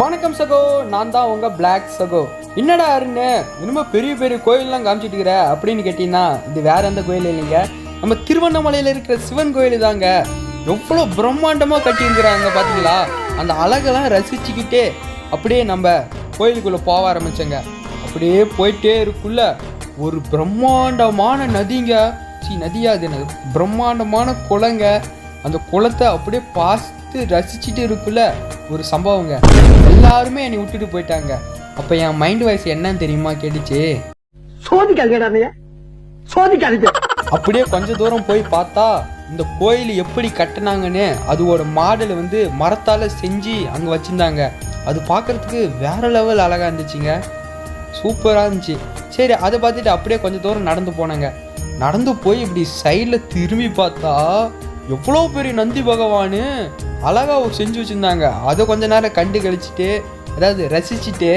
வணக்கம் சகோ, நான் தான் உங்கள் பிளாக் சகோ. என்னடா அருண் இன்னும் பெரிய பெரிய கோயிலெலாம் காமிச்சிட்டு இருக்கிற அப்படின்னு கேட்டிங்கன்னா, இது வேற எந்த கோயில் இல்லைங்க, நம்ம திருவண்ணாமலையில் இருக்கிற சிவன் கோயில் தாங்க. எவ்வளோ பிரம்மாண்டமாக கட்டியிருக்கிறாங்க பார்த்தீங்களா. அந்த அழகெல்லாம் ரசிச்சுக்கிட்டே அப்படியே நம்ம கோயிலுக்குள்ளே போக ஆரம்பித்தோங்க. அப்படியே போயிட்டே இருக்குள்ள ஒரு பிரம்மாண்டமான நதிங்க, நதியா அது என்னது, பிரம்மாண்டமான குளங்க. அந்த குளத்தை அப்படியே பார்த்து ரசிச்சுட்டு இருக்குள்ள ஒரு சம்பவங்க. எல்லாருமே என்னை விட்டுட்டு போயிட்டாங்க. அப்ப என் மைண்ட் வாய்ஸ் என்னன்னு தெரியுமா கேட்டுச்சு, அப்படியே கொஞ்ச தூரம் போய் பார்த்தா இந்த கோயில் எப்படி கட்டினாங்கன்னு அதோட மாடல் வந்து மரத்தால செஞ்சு அங்க வச்சிருந்தாங்க. அது பார்க்கறதுக்கு வேற லெவல் அழகா இருந்துச்சுங்க, சூப்பரா இருந்துச்சு. சரி, அதை பார்த்துட்டு அப்படியே கொஞ்சம் தூரம் நடந்து போனாங்க. நடந்து போய் இப்படி சைடில் திரும்பி பார்த்தா எவ்வளோ பெரிய நந்தி பகவானு அழகா செஞ்சு வச்சுருந்தாங்க. அதை கொஞ்ச நேரம் கண்டு கழிச்சிட்டு, அதாவது ரசிச்சுட்டு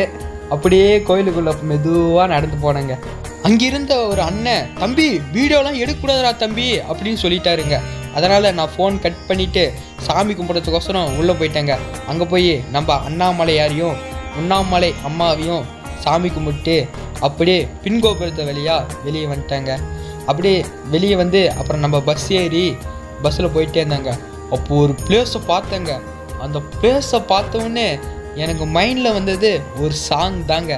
அப்படியே கோயிலுக்குள்ள மெதுவாக நடந்து போனாங்க. அங்கிருந்த ஒரு அண்ணன், தம்பி வீடியோலாம் எடுக்கக்கூடாதுரா தம்பி அப்படின்னு சொல்லிட்டாருங்க. அதனால் நான் ஃபோன் கட் பண்ணிவிட்டு சாமி கும்பிட்றதுக்கோசரம் உள்ளே போயிட்டேங்க. அங்கே போய் நம்ம அண்ணாமலையாரையும் உண்ணாமலை அம்மாவையும் சாமி கும்பிட்டு அப்படியே பின்கோபுரத்தை வெளியே வந்துட்டாங்க. அப்படியே வெளியே வந்து அப்புறம் நம்ம பஸ் ஏறி பஸ்ஸில் போயிட்டே இருந்தாங்க. அப்போது ஒரு பிளேஸை பார்த்தேங்க. அந்த பிளேஸை பார்த்தோன்னே எனக்கு மைண்டில் வந்தது ஒரு சாங் தாங்க.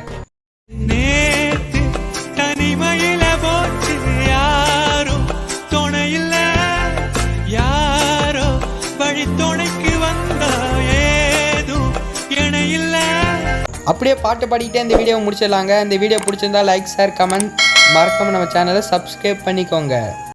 அப்படியே பாட்டு பாடிக்கிட்டே இந்த வீடியோவை முடிச்சிடலாங்க. இந்த வீடியோ பிடிச்சிருந்தா லைக், ஷேர், கமெண்ட், மறக்காம நம்ம சேனலை சப்ஸ்கிரைப் பண்ணிக்கோங்க.